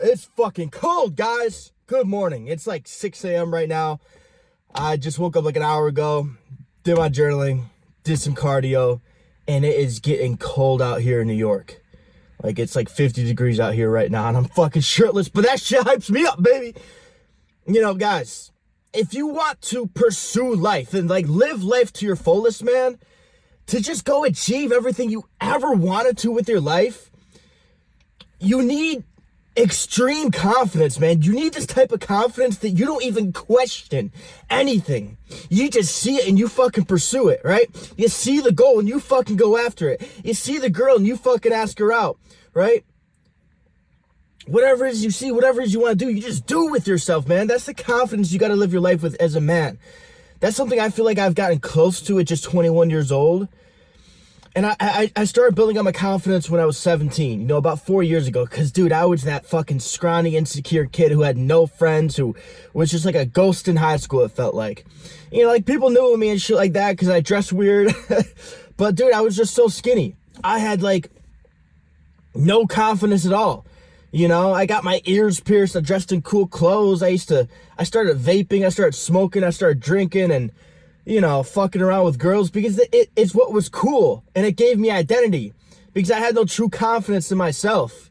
It's fucking cold, guys. Good morning. It's like 6 a.m. right now. I just woke up like an hour ago, did my journaling, did some cardio, and it is getting cold out here in New York. Like, it's like 50 degrees out here right now, and I'm fucking shirtless, but that shit hypes me up, baby. You know, guys, if you want to pursue life and, like, live life to your fullest, man, to just go achieve everything you ever wanted to with your life, you need extreme confidence, man. You need this type of confidence that you don't even question anything. You just see it and you fucking pursue it, right? You see the goal and you fucking go after it. You see the girl and you fucking ask her out, right? Whatever it is you see, whatever it is you want to do, you just do with yourself, man. That's the confidence you got to live your life with as a man. That's something I feel like I've gotten close to at just 21 years old. And I started building up my confidence when I was 17, you know, about 4 years ago. Because, dude, I was that fucking scrawny, insecure kid who had no friends, who was just like a ghost in high school, it felt like. You know, like, people knew me and shit like that because I dressed weird. But, dude, I was just so skinny. I had, like, no confidence at all. You know, I got my ears pierced. I dressed in cool clothes. I started vaping. I started smoking. I started drinking and, you know, fucking around with girls because it's what was cool. And it gave me identity because I had no true confidence in myself.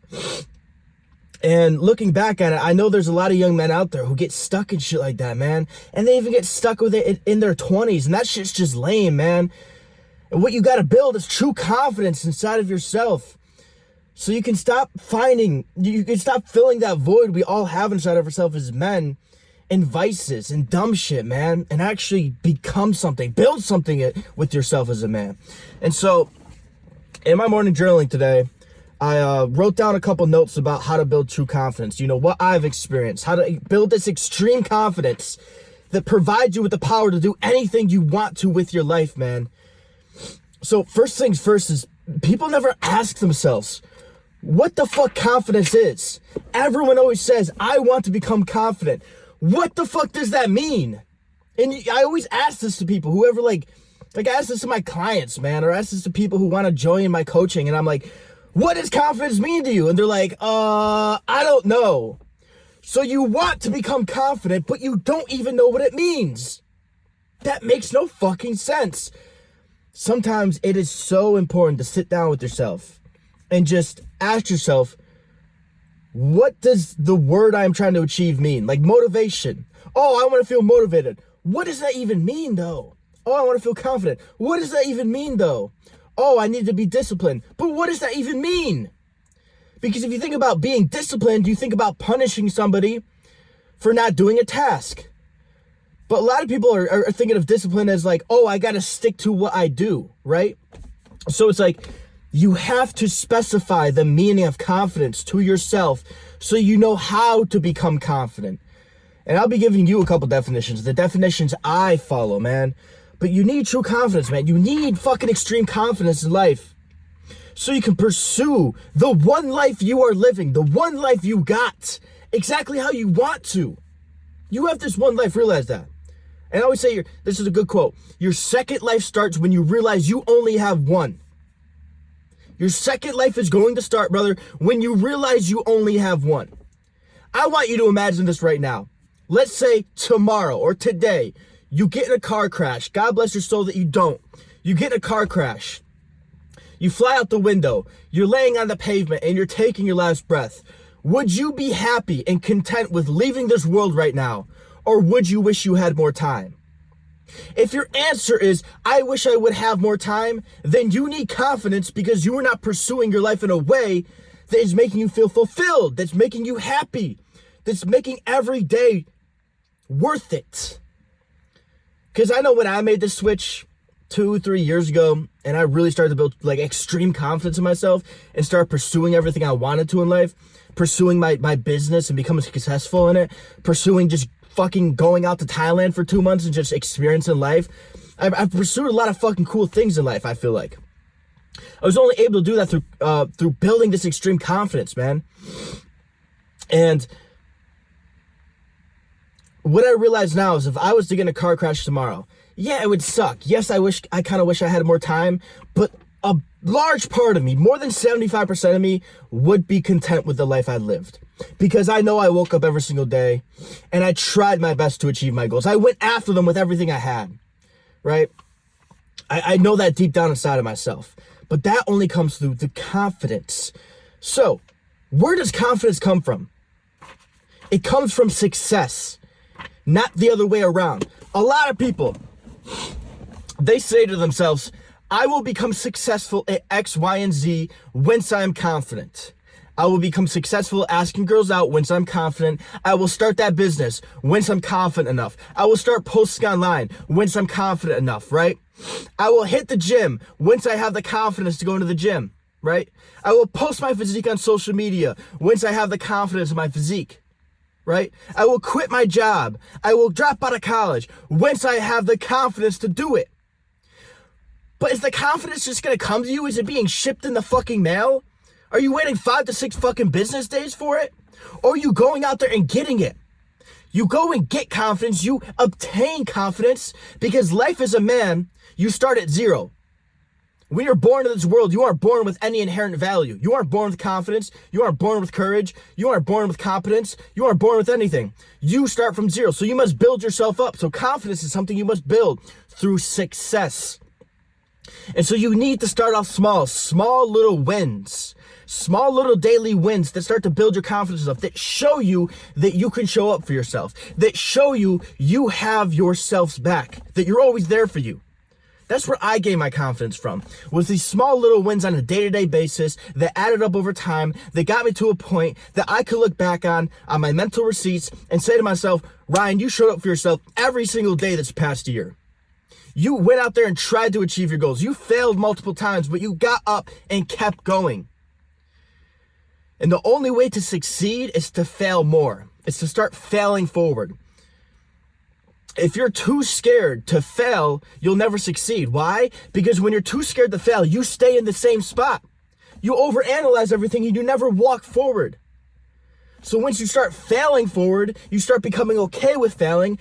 And looking back at it, I know there's a lot of young men out there who get stuck in shit like that, man. And they even get stuck with it in their 20s. And that shit's just lame, man. And what you got to build is true confidence inside of yourself. So you can stop filling that void we all have inside of ourselves as men in vices and dumb shit, man, and actually become something, build something with yourself as a man. And so in my morning journaling today, I wrote down a couple notes about how to build true confidence. You know, what I've experienced, how to build this extreme confidence that provides you with the power to do anything you want to with your life, man. So first things first is people never ask themselves, what the fuck confidence is? Everyone always says, I want to become confident. What the fuck does that mean? And I always ask this to people, whoever, like I ask this to my clients, man, or ask this to people who want to join my coaching. And I'm like, what does confidence mean to you? And they're like, I don't know. So you want to become confident, but you don't even know what it means. That makes no fucking sense. Sometimes it is so important to sit down with yourself and just ask yourself, what does the word I'm trying to achieve mean? Like motivation. Oh, I want to feel motivated. What does that even mean, though? Oh, I want to feel confident. What does that even mean, though? Oh, I need to be disciplined. But what does that even mean? Because if you think about being disciplined, you think about punishing somebody for not doing a task. But a lot of people are thinking of discipline as like, oh, I got to stick to what I do, right? So it's like, you have to specify the meaning of confidence to yourself so you know how to become confident. And I'll be giving you a couple definitions, the definitions I follow, man. But you need true confidence, man. You need fucking extreme confidence in life so you can pursue the one life you are living, the one life you got, exactly how you want to. You have this one life, realize that. And I always say, this is a good quote, your second life starts when you realize you only have one. Your second life is going to start, brother, when you realize you only have one. I want you to imagine this right now. Let's say tomorrow or today, you get in a car crash. God bless your soul that you don't. You get in a car crash. You fly out the window. You're laying on the pavement and you're taking your last breath. Would you be happy and content with leaving this world right now? Or would you wish you had more time? If your answer is, I wish I would have more time, then you need confidence because you are not pursuing your life in a way that is making you feel fulfilled, that's making you happy, that's making every day worth it. Because I know when I made this switch 2-3 years ago and I really started to build like extreme confidence in myself and start pursuing everything I wanted to in life, pursuing my business and becoming successful in it, pursuing just fucking going out to Thailand for 2 months and just experiencing life. I've pursued a lot of fucking cool things in life, I feel like. I was only able to do that through building this extreme confidence, man. And what I realize now is if I was to get in a car crash tomorrow, yeah, it would suck. Yes, I kind of wish I had more time, but a large part of me, more than 75% of me, would be content with the life I lived. Because I know I woke up every single day and I tried my best to achieve my goals. I went after them with everything I had, right? I know that deep down inside of myself. But that only comes through the confidence. So, where does confidence come from? It comes from success, not the other way around. A lot of people, they say to themselves, I will become successful at X, Y, and Z once I'm confident. I will become successful asking girls out once I'm confident. I will start that business once I'm confident enough. I will start posting online once I'm confident enough, right? I will hit the gym once I have the confidence to go into the gym, right? I will post my physique on social media once I have the confidence in my physique, right? I will quit my job. I will drop out of college once I have the confidence to do it. But is the confidence just going to come to you? Is it being shipped in the fucking mail? Are you waiting 5 to 6 fucking business days for it? Or are you going out there and getting it? You go and get confidence. You obtain confidence because life as a man, you start at zero. When you're born into this world, you aren't born with any inherent value. You aren't born with confidence. You aren't born with courage. You aren't born with competence. You aren't born with anything. You start from zero. So you must build yourself up. So confidence is something you must build through success. And so you need to start off small little wins. Small little daily wins that start to build your confidence up, that show you that you can show up for yourself, that show you you have yourselves back, that you're always there for you. That's where I gained my confidence from, was these small little wins on a day-to-day basis that added up over time, that got me to a point that I could look back on my mental receipts and say to myself, Ryan, you showed up for yourself every single day this past year. You went out there and tried to achieve your goals. You failed multiple times, but you got up and kept going. And the only way to succeed is to fail more. It's to start failing forward. If you're too scared to fail, you'll never succeed. Why? Because when you're too scared to fail, you stay in the same spot. You overanalyze everything and you never walk forward. So once you start failing forward, you start becoming okay with failing,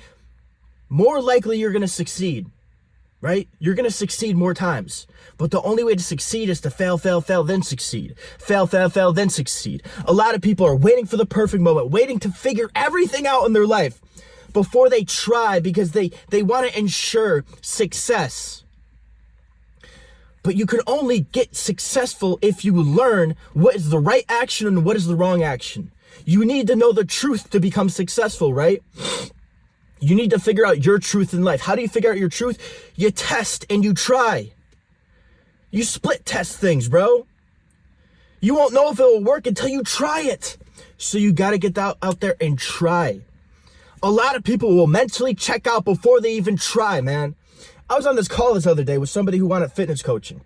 more likely you're going to succeed. Right? You're going to succeed more times. But the only way to succeed is to fail, then succeed. Fail, then succeed. A lot of people are waiting for the perfect moment, waiting to figure everything out in their life before they try because they want to ensure success. But you can only get successful if you learn what is the right action and what is the wrong action. You need to know the truth to become successful, right? You need to figure out your truth in life. How do you figure out your truth? You test and you try. You split test things, bro. You won't know if it will work until you try it. So you got to get out there and try. A lot of people will mentally check out before they even try, man. I was on this call this other day with somebody who wanted fitness coaching.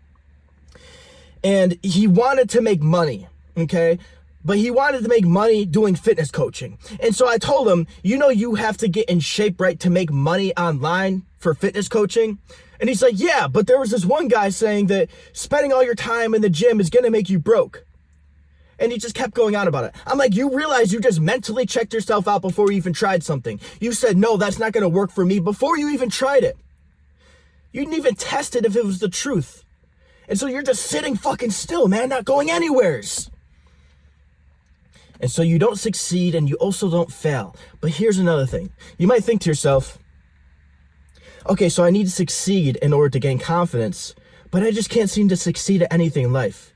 And he wanted to make money, okay? But he wanted to make money doing fitness coaching. And so I told him, you have to get in shape, right, to make money online for fitness coaching. And he's like, yeah, but there was this one guy saying that spending all your time in the gym is going to make you broke. And he just kept going on about it. I'm like, you realize you just mentally checked yourself out before you even tried something. You said, no, that's not going to work for me before you even tried it. You didn't even test it if it was the truth. And so you're just sitting fucking still, man, not going anywheres. And so you don't succeed and you also don't fail. But here's another thing. You might think to yourself, okay, so I need to succeed in order to gain confidence, but I just can't seem to succeed at anything in life.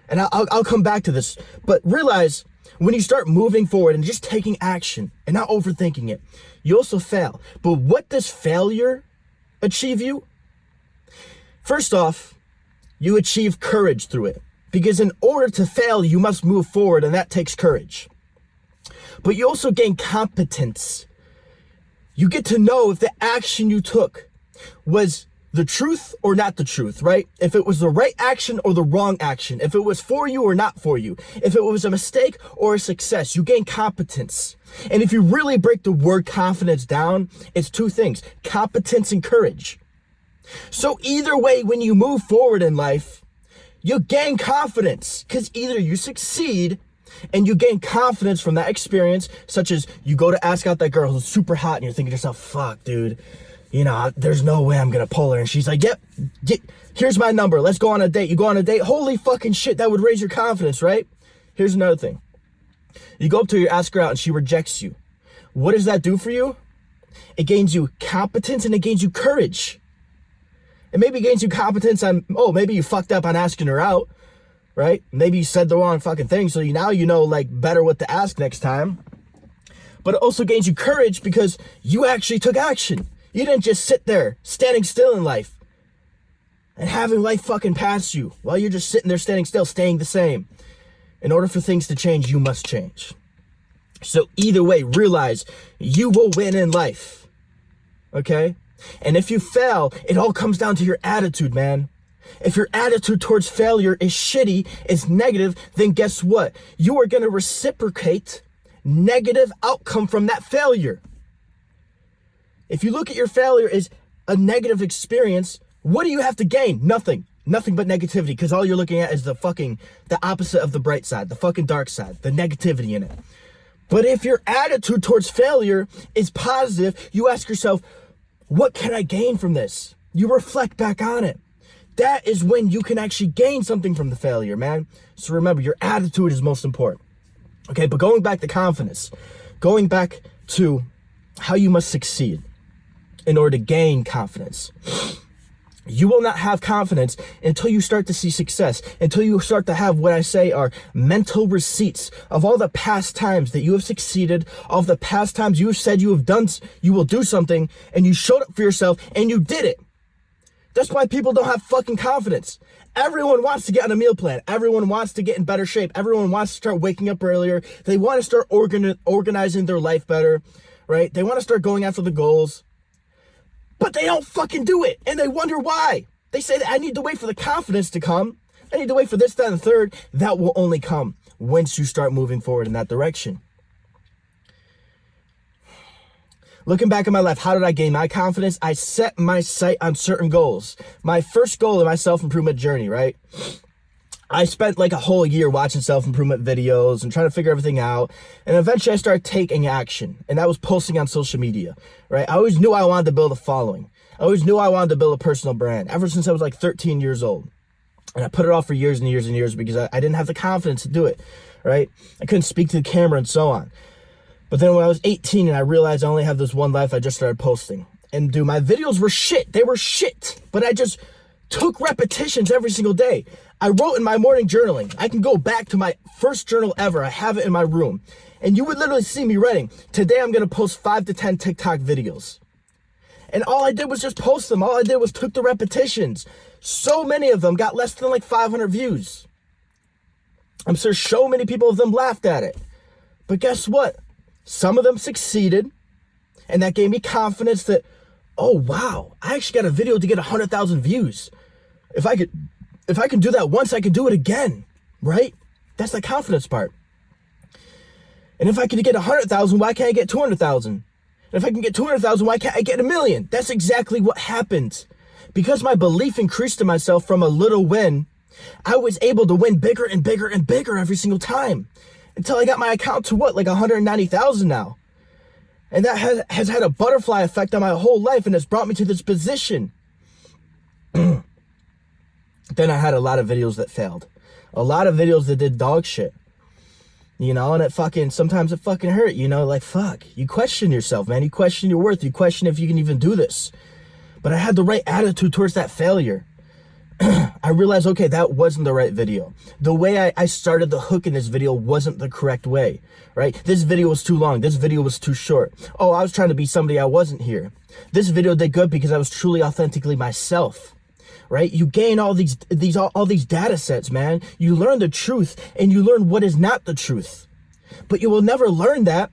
And I'll come back to this. But realize when you start moving forward and just taking action and not overthinking it, you also fail. But what does failure achieve you? First off, you achieve courage through it. Because in order to fail, you must move forward, and that takes courage. But you also gain competence. You get to know if the action you took was the truth or not the truth, right? If it was the right action or the wrong action. If it was for you or not for you. If it was a mistake or a success. You gain competence. And if you really break the word confidence down, it's two things: competence and courage. So either way, when you move forward in life, you gain confidence, because either you succeed and you gain confidence from that experience, such as you go to ask out that girl who's super hot and you're thinking to yourself, fuck, dude, there's no way I'm gonna pull her. And she's like, yep, here's my number. Let's go on a date. You go on a date. Holy fucking shit, that would raise your confidence, right? Here's another thing. You go up to her, you ask her out, and she rejects you. What does that do for you? It gains you competence and it gains you courage. It maybe gains you competence on, maybe you fucked up on asking her out, right? Maybe you said the wrong fucking thing, so now you know like better what to ask next time. But it also gains you courage because you actually took action. You didn't just sit there standing still in life and having life fucking pass you while you're just sitting there standing still, staying the same. In order for things to change, you must change. So either way, realize you will win in life. Okay? And if you fail, it all comes down to your attitude, man. If your attitude towards failure is shitty, is negative, then guess what? You are going to reciprocate negative outcome from that failure. If you look at your failure as a negative experience, what do you have to gain? Nothing. Nothing but negativity, because all you're looking at is the opposite of the bright side, the fucking dark side, the negativity in it. But if your attitude towards failure is positive, you ask yourself, what can I gain from this? You reflect back on it. That is when you can actually gain something from the failure, man. So remember, your attitude is most important. Okay, but going back to confidence, going back to how you must succeed in order to gain confidence. You will not have confidence until you start to see success, until you start to have what I say are mental receipts of all the past times that you have succeeded, all the past times you have said you will do something, and you showed up for yourself and you did it. That's why people don't have fucking confidence. Everyone wants to get on a meal plan. Everyone wants to get in better shape. Everyone wants to start waking up earlier. They want to start organizing their life better, right? They want to start going after the goals. But they don't fucking do it, and they wonder why. They say that I need to wait for the confidence to come. I need to wait for this, that, and the third. That will only come once you start moving forward in that direction. Looking back at my life, how did I gain my confidence? I set my sight on certain goals. My first goal in my self-improvement journey, right? I spent like a whole year watching self-improvement videos and trying to figure everything out. And eventually I started taking action. And that was posting on social media, right? I always knew I wanted to build a following. I always knew I wanted to build a personal brand ever since I was like 13 years old. And I put it off for years and years and years because I didn't have the confidence to do it, right? I couldn't speak to the camera and so on. But then when I was 18 and I realized I only have this one life, I just started posting. And dude, my videos were shit. They were shit. But I just took repetitions every single day. I wrote in my morning journaling. I can go back to my first journal ever. I have it in my room. And you would literally see me writing, today I'm going to post 5 to 10 TikTok videos. And all I did was just post them. All I did was took the repetitions. So many of them got less than like 500 views. I'm sure so many people of them laughed at it. But guess what? Some of them succeeded. And that gave me confidence that, oh, wow, I actually got a video to get 100,000 views. If I can do that once, I can do it again, right? That's the confidence part. And if I can get 100,000, why can't I get 200,000? And if I can get 200,000, why can't I get 1 million? That's exactly what happened. Because my belief increased in myself from a little win, I was able to win bigger and bigger and bigger every single time. Until I got my account to what, like 190,000 now. And that has had a butterfly effect on my whole life and has brought me to this position. Then I had a lot of videos that failed. A lot of videos that did dog shit. And sometimes it fucking hurt, like, fuck. You question yourself, man. You question your worth. You question if you can even do this. But I had the right attitude towards that failure. I realized, okay, that wasn't the right video. The way I started the hook in this video wasn't the correct way, right? This video was too long. This video was too short. Oh, I was trying to be somebody I wasn't here. This video did good because I was truly authentically myself, right? You gain all these data sets, man. You learn the truth and you learn what is not the truth. But you will never learn that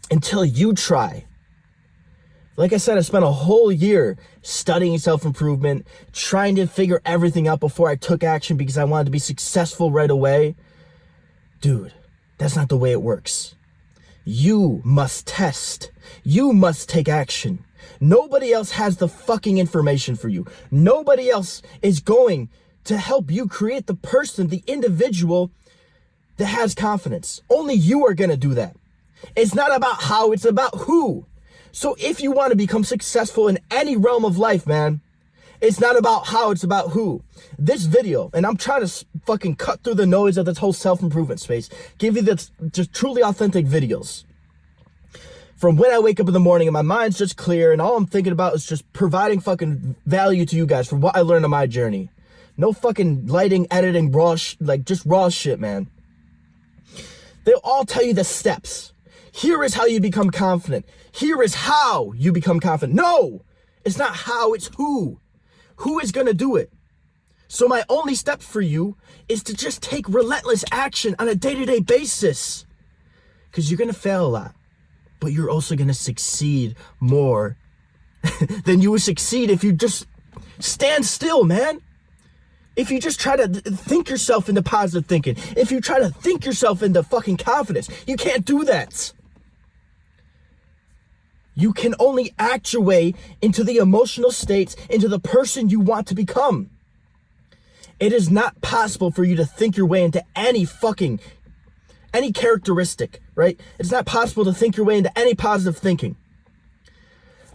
until you try. Like I said, I spent a whole year studying self-improvement, trying to figure everything out before I took action because I wanted to be successful right away. Dude, that's not the way it works. You must test. You must take action. Nobody else has the fucking information for you. Nobody else is going to help you create the person, the individual that has confidence. Only you are going to do that. It's not about how, it's about who. So if you want to become successful in any realm of life, man, it's not about how, it's about who. This video, and I'm trying to fucking cut through the noise of this whole self-improvement space, give you this just truly authentic videos. From when I wake up in the morning and my mind's just clear and all I'm thinking about is just providing fucking value to you guys from what I learned on my journey. No fucking lighting, editing, just raw shit, man. They'll all tell you the steps. Here is how you become confident. Here is how you become confident. No, it's not how, it's who. Who is gonna do it? So my only step for you is to just take relentless action on a day-to-day basis. Because you're gonna fail a lot, but you're also gonna succeed more than you would succeed if you just stand still, man. If you just try to think yourself into positive thinking, if you try to think yourself into fucking confidence, you can't do that. You can only act your way into the emotional states, into the person you want to become. It is not possible for you to think your way into any characteristic, right? It's not possible to think your way into any positive thinking.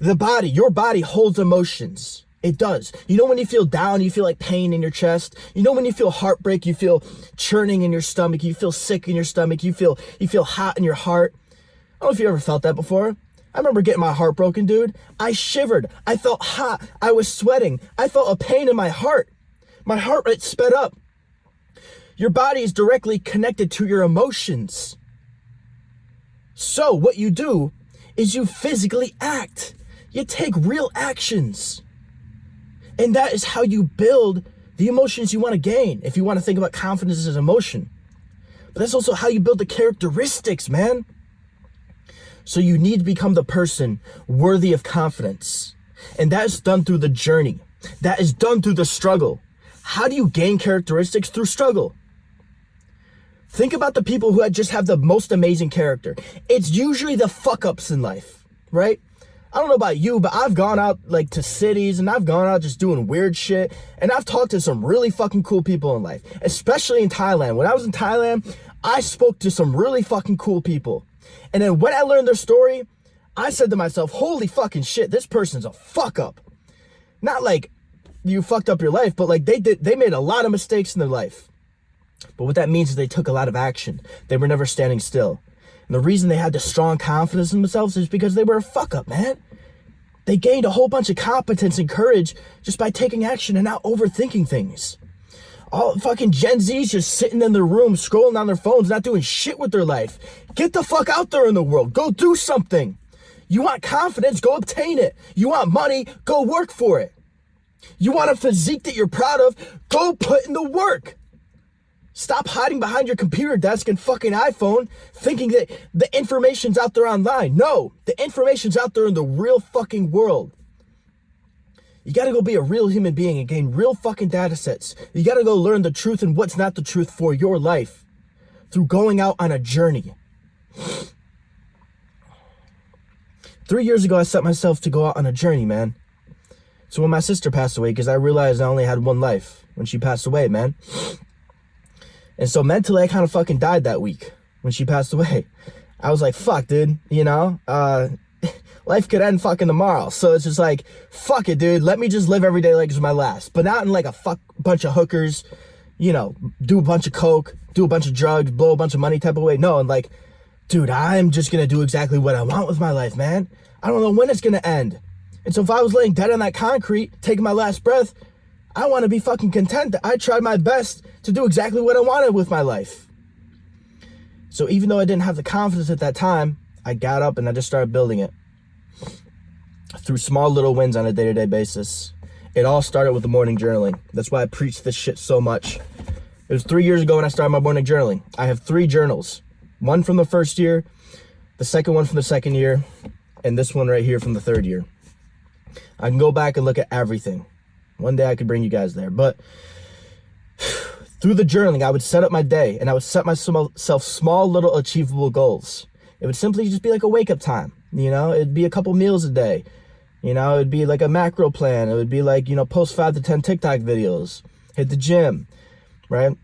Your body holds emotions. It does. You know when you feel down, you feel like pain in your chest. You know when you feel heartbreak, you feel churning in your stomach. You feel sick in your stomach. You feel hot in your heart. I don't know if you ever felt that before. I remember getting my heart broken, dude. I shivered. I felt hot. I was sweating. I felt a pain in my heart. My heart rate sped up. Your body is directly connected to your emotions. So what you do is you physically act. You take real actions. And that is how you build the emotions you want to gain, if you want to think about confidence as emotion. But that's also how you build the characteristics, man. So you need to become the person worthy of confidence. And that is done through the journey. That is done through the struggle. How do you gain characteristics? Through struggle. Think about the people who just have the most amazing character. It's usually the fuck-ups in life, right? I don't know about you, but I've gone out like to cities and I've gone out just doing weird shit. And I've talked to some really fucking cool people in life, especially in Thailand. When I was in Thailand, I spoke to some really fucking cool people. And then when I learned their story, I said to myself, holy fucking shit, this person's a fuck up. Not like you fucked up your life, but like they made a lot of mistakes in their life. But what that means is they took a lot of action. They were never standing still. And the reason they had the strong confidence in themselves is because they were a fuck up, man. They gained a whole bunch of competence and courage just by taking action and not overthinking things. All fucking Gen Z's just sitting in their room, scrolling on their phones, not doing shit with their life. Get the fuck out there in the world. Go do something. You want confidence? Go obtain it. You want money? Go work for it. You want a physique that you're proud of? Go put in the work. Stop hiding behind your computer desk and fucking iPhone thinking that the information's out there online. No, the information's out there in the real fucking world. You gotta go be a real human being and gain real fucking data sets. You gotta go learn the truth and what's not the truth for your life through going out on a journey. 3 years ago, I set myself to go out on a journey, man. So when my sister passed away, because I realized I only had one life when she passed away, man. And so mentally, I kind of fucking died that week when she passed away. I was like, fuck, dude, life could end fucking tomorrow. So it's just like, fuck it, dude. Let me just live every day like it's my last. But not in like a bunch of hookers, do a bunch of coke, do a bunch of drugs, blow a bunch of money type of way. No, and like, dude, I'm just going to do exactly what I want with my life, man. I don't know when it's going to end. And so if I was laying dead on that concrete, taking my last breath, I want to be fucking content that I tried my best to do exactly what I wanted with my life. So even though I didn't have the confidence at that time, I got up and I just started building it through small little wins on a day-to-day basis. It all started with the morning journaling. That's why I preach this shit so much. It was 3 years ago when I started my morning journaling. I have 3 journals. One from the first year, the second one from the second year, and this one right here from the third year. I can go back and look at everything. One day I could bring you guys there. But through the journaling, I would set up my day and I would set myself small little achievable goals. It would simply just be like a wake-up time. It'd be a couple meals a day. It'd be like a macro plan. It would be like, post 5 to 10 TikTok videos, hit the gym, right?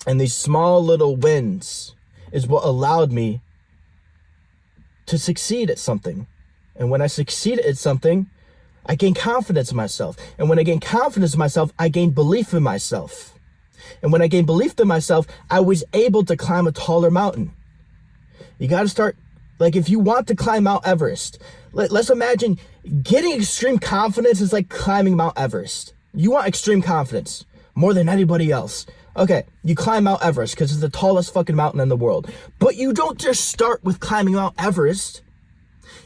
And these small little wins is what allowed me to succeed at something. And when I succeed at something, I gain confidence in myself. And when I gain confidence in myself, I gain belief in myself. And when I gain belief in myself, I was able to climb a taller mountain. You got to start, like, if you want to climb Mount Everest, let's imagine getting extreme confidence is like climbing Mount Everest. You want extreme confidence more than anybody else. Okay, you climb Mount Everest because it's the tallest fucking mountain in the world. But you don't just start with climbing Mount Everest.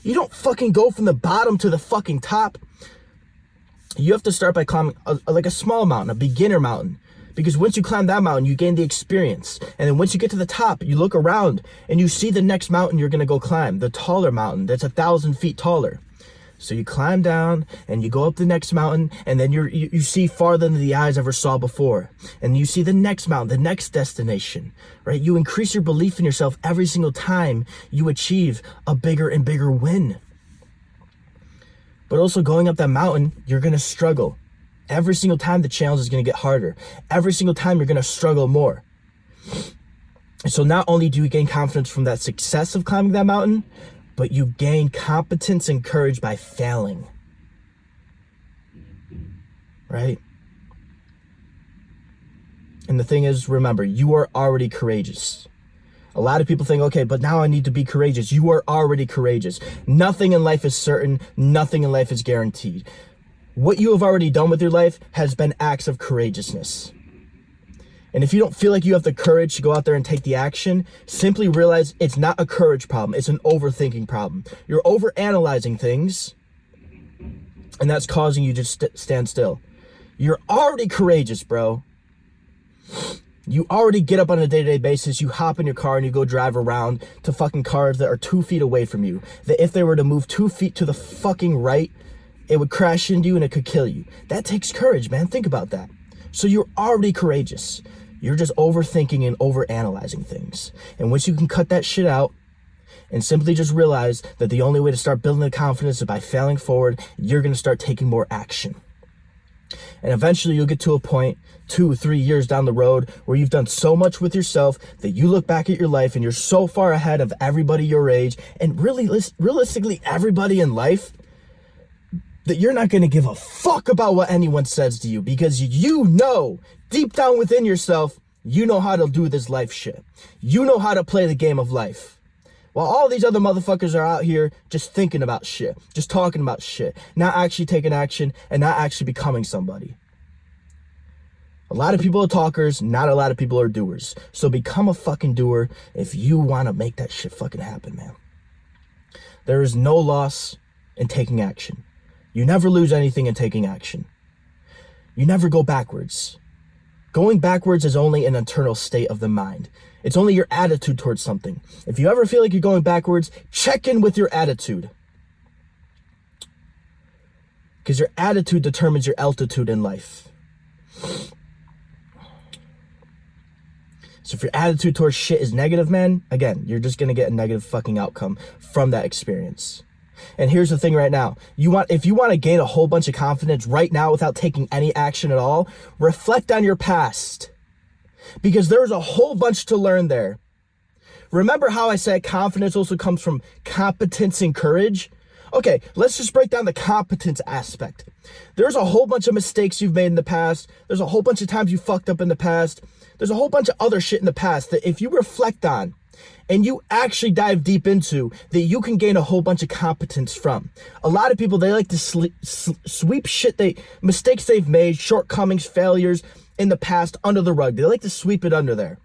You don't fucking go from the bottom to the fucking top. You have to start by climbing like a small mountain, a beginner mountain. Because once you climb that mountain, you gain the experience. And then once you get to the top, you look around and you see the next mountain you're going to go climb, the taller mountain that's 1,000 feet taller. So you climb down and you go up the next mountain, and then you see farther than the eyes ever saw before. And you see the next mountain, the next destination, right? You increase your belief in yourself every single time you achieve a bigger and bigger win. But also going up that mountain, you're going to struggle. Every single time the challenge is going to get harder. Every single time you're going to struggle more. And so not only do you gain confidence from that success of climbing that mountain, but you gain competence and courage by failing. Right? And the thing is, remember, you are already courageous. A lot of people think, okay, but now I need to be courageous. You are already courageous. Nothing in life is certain. Nothing in life is guaranteed. What you have already done with your life has been acts of courageousness. And if you don't feel like you have the courage to go out there and take the action, simply realize it's not a courage problem. It's an overthinking problem. You're overanalyzing things, and that's causing you to stand still. You're already courageous, bro. You already get up on a day-to-day basis, you hop in your car and you go drive around to fucking cars that are 2 feet away from you. That if they were to move 2 feet to the fucking right, it would crash into you and it could kill you. That takes courage, man. Think about that. So you're already courageous. You're just overthinking and overanalyzing things. And once you can cut that shit out and simply just realize that the only way to start building the confidence is by failing forward, you're going to start taking more action. And eventually you'll get to a point 2 or 3 years down the road where you've done so much with yourself that you look back at your life and you're so far ahead of everybody your age and really realistically everybody in life that you're not going to give a fuck about what anyone says to you, because you know deep down within yourself, you know how to do this life shit. You know how to play the game of life. While all these other motherfuckers are out here just thinking about shit, just talking about shit, not actually taking action and not actually becoming somebody. A lot of people are talkers, not a lot of people are doers. So become a fucking doer if you want to make that shit fucking happen, man. There is no loss in taking action. You never lose anything in taking action. You never go backwards. Going backwards is only an internal state of the mind. It's only your attitude towards something. If you ever feel like you're going backwards, check in with your attitude. Because your attitude determines your altitude in life. So if your attitude towards shit is negative, man, again, you're just going to get a negative fucking outcome from that experience. And here's the thing right now. If you want to gain a whole bunch of confidence right now without taking any action at all, reflect on your past. Because there's a whole bunch to learn there. Remember how I said confidence also comes from competence and courage? Okay, let's just break down the competence aspect. There's a whole bunch of mistakes you've made in the past. There's a whole bunch of times you fucked up in the past. There's a whole bunch of other shit in the past that if you reflect on and you actually dive deep into, that you can gain a whole bunch of competence from. A lot of people, they like to sweep shit, mistakes they've made, shortcomings, failures in the past under the rug. They like to sweep it under there.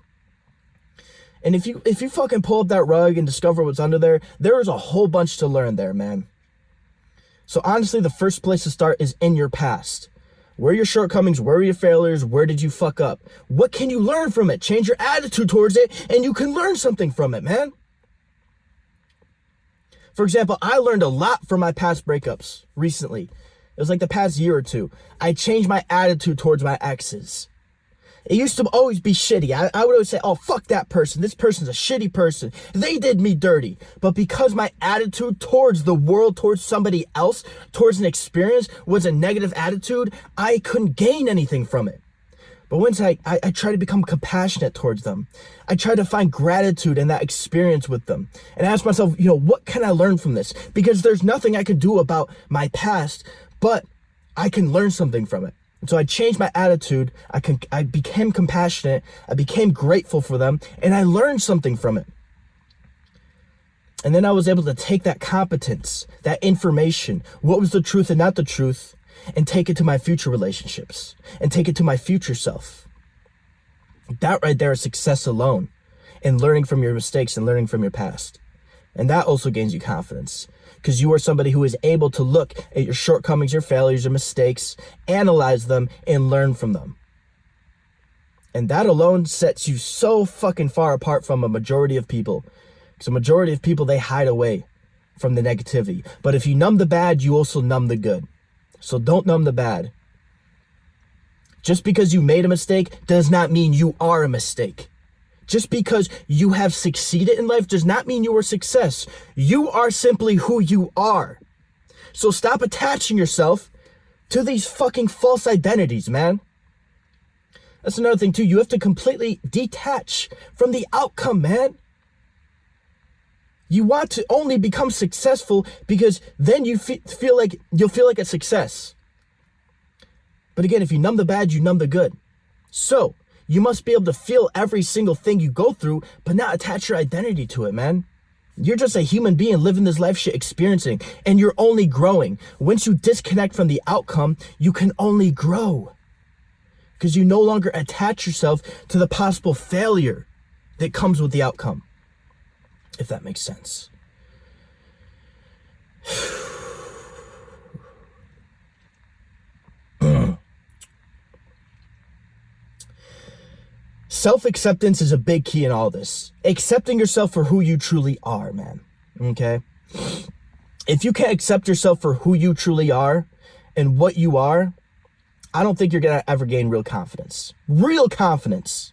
And if you fucking pull up that rug and discover what's under there, there is a whole bunch to learn there, man. So honestly, the first place to start is in your past. Where are your shortcomings? Where are your failures? Where did you fuck up? What can you learn from it? Change your attitude towards it, and you can learn something from it, man. For example, I learned a lot from my past breakups recently. It was like the past year or two. I changed my attitude towards my exes. It used to always be shitty. I would always say, oh, fuck that person. This person's a shitty person. They did me dirty. But because my attitude towards the world, towards somebody else, towards an experience was a negative attitude, I couldn't gain anything from it. But once I try to become compassionate towards them, I try to find gratitude in that experience with them and ask myself, what can I learn from this? Because there's nothing I can do about my past, but I can learn something from it. And so I changed my attitude. I became compassionate. I became grateful for them, and I learned something from it. And then I was able to take that competence, that information, what was the truth and not the truth, and take it to my future relationships and take it to my future self. That right there is success alone, in learning from your mistakes and learning from your past. And that also gains you confidence, because you are somebody who is able to look at your shortcomings, your failures, your mistakes, analyze them, and learn from them. And that alone sets you so fucking far apart from a majority of people. Because a majority of people, they hide away from the negativity. But if you numb the bad, you also numb the good. So don't numb the bad. Just because you made a mistake does not mean you are a mistake. Just because you have succeeded in life does not mean you are success. You are simply who you are. So stop attaching yourself to these fucking false identities, man. That's another thing too. You have to completely detach from the outcome, man. You want to only become successful because then you feel like a success. But again, if you numb the bad, you numb the good. So you must be able to feel every single thing you go through, but not attach your identity to it, man. You're just a human being living this life shit, experiencing, and you're only growing. Once you disconnect from the outcome, you can only grow. Because you no longer attach yourself to the possible failure that comes with the outcome. If that makes sense. Self-acceptance is a big key in all this. Accepting yourself for who you truly are, man. Okay? If you can't accept yourself for who you truly are and what you are, I don't think you're going to ever gain real confidence. Real confidence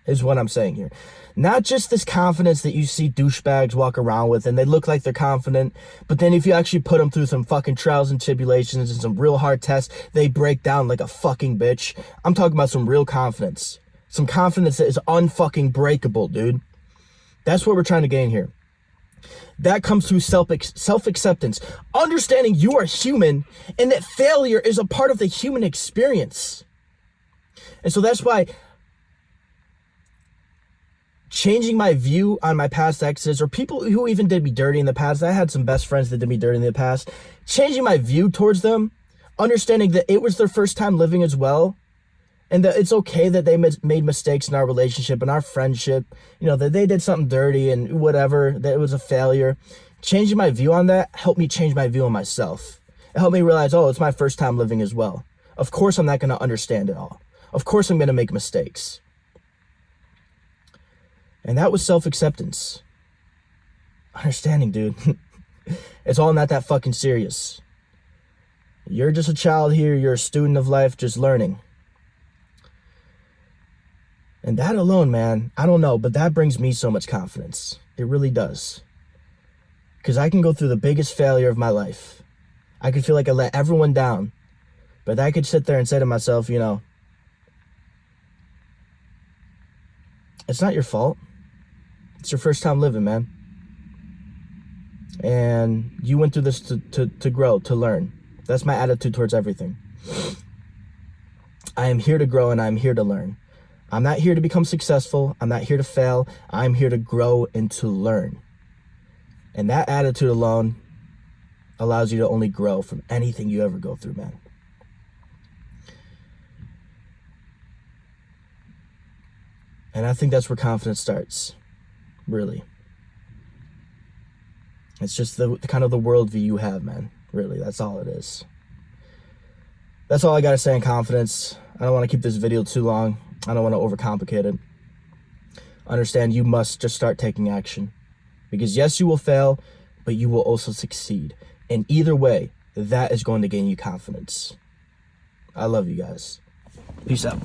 is what I'm saying here. Not just this confidence that you see douchebags walk around with and they look like they're confident, but then if you actually put them through some fucking trials and tribulations and some real hard tests, they break down like a fucking bitch. I'm talking about some real confidence. Some confidence that is unfucking breakable, dude. That's what we're trying to gain here. That comes through self-acceptance. Understanding you are human and that failure is a part of the human experience. And so that's why changing my view on my past exes or people who even did me dirty in the past, I had some best friends that did me dirty in the past, changing my view towards them, understanding that it was their first time living as well, and that it's okay that they made mistakes in our relationship and our friendship, that they did something dirty and whatever, that it was a failure. Changing my view on that helped me change my view on myself. It helped me realize, it's my first time living as well. Of course I'm not going to understand it all. Of course I'm going to make mistakes. And that was self-acceptance. Understanding, dude. It's all not that fucking serious. You're just a child here. You're a student of life, just learning. And that alone, man, I don't know, but that brings me so much confidence. It really does. Because I can go through the biggest failure of my life. I could feel like I let everyone down. But I could sit there and say to myself, it's not your fault. It's your first time living, man. And you went through this to grow, to learn. That's my attitude towards everything. I am here to grow and I'm here to learn. I'm not here to become successful. I'm not here to fail. I'm here to grow and to learn. And that attitude alone allows you to only grow from anything you ever go through, man. And I think that's where confidence starts, really. It's just the kind of the worldview you have, man. Really, that's all it is. That's all I got to say on confidence. I don't want to keep this video too long. I don't want to overcomplicate it. Understand you must just start taking action. Because yes, you will fail, but you will also succeed. And either way, that is going to gain you confidence. I love you guys. Peace out.